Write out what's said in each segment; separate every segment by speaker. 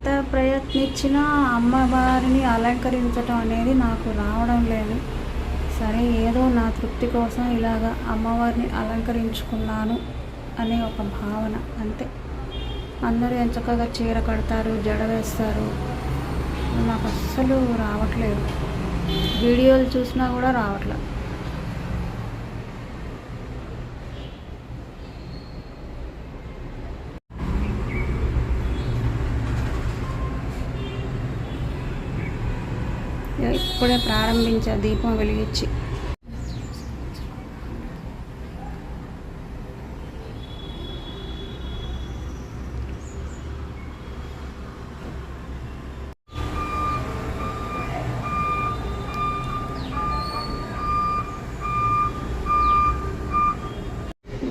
Speaker 1: ఎంత ప్రయత్నించినా అమ్మవారిని అలంకరించటం అనేది నాకు రావడం లేదు. సరే, ఏదో నా తృప్తి కోసం ఇలాగ అమ్మవారిని అలంకరించుకున్నాను అనే ఒక భావన అంతే. అందరూ ఎంచక్కగా చీర కడతారు, జడ వేస్తారు. నాకు అస్సలు రావట్లేదు. వీడియోలు చూసినా కూడా రావట్లేదు. ఇప్పుడే ప్రారంభించా దీపం వెలిగించి.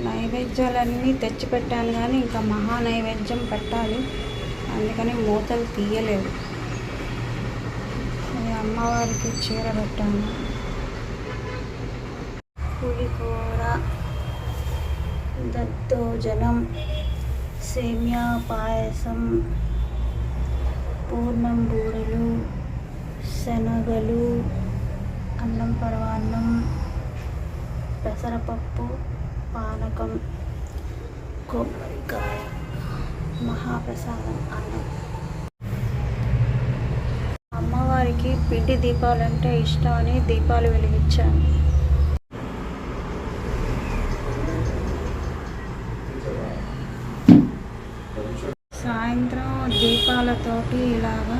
Speaker 1: నైవేద్యాలన్నీ తెచ్చిపెట్టాను కానీ ఇంకా మహా నైవేద్యం పెట్టాలి. అందుకని మూతలు తీయలేదు. అమ్మవారికి చీర పెట్టాను. పులిహోర, దద్దోజనం, సేమియా పాయసం, పూర్ణం బూరెలు, శనగలు, అన్నం పరమాన్నం, పెసరపప్పు, పానకం, కొబ్బరికాయ, మహాప్రసాదం అన్నం. అమ్మవారికి పిండి దీపాలంటే ఇష్టం అని దీపాలు వెలిగించాను. సాయంత్రం దీపాలతోటి ఇలాగా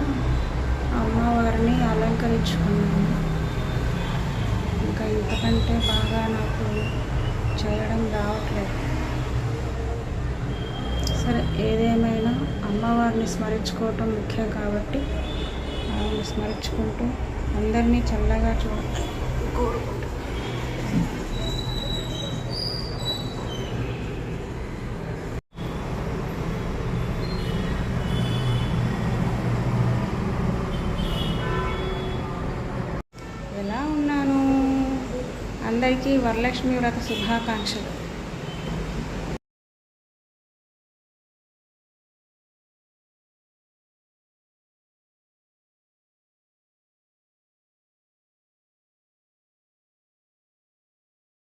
Speaker 1: అమ్మవారిని అలంకరించుకున్నాను. ఇంకా ఇంతకంటే బాగా నాకు చేయడం రావట్లేదు. సరే, ఏదేమైనా అమ్మవారిని స్మరించుకోవటం ముఖ్యం కాబట్టి ఆమెను స్మరించుకుంటూ అందరినీ చల్లగా చూడాలి కోరుకుంటూ. ఎలా ఉన్నాను? అందరికీ వరలక్ష్మి వ్రత శుభాకాంక్షలు.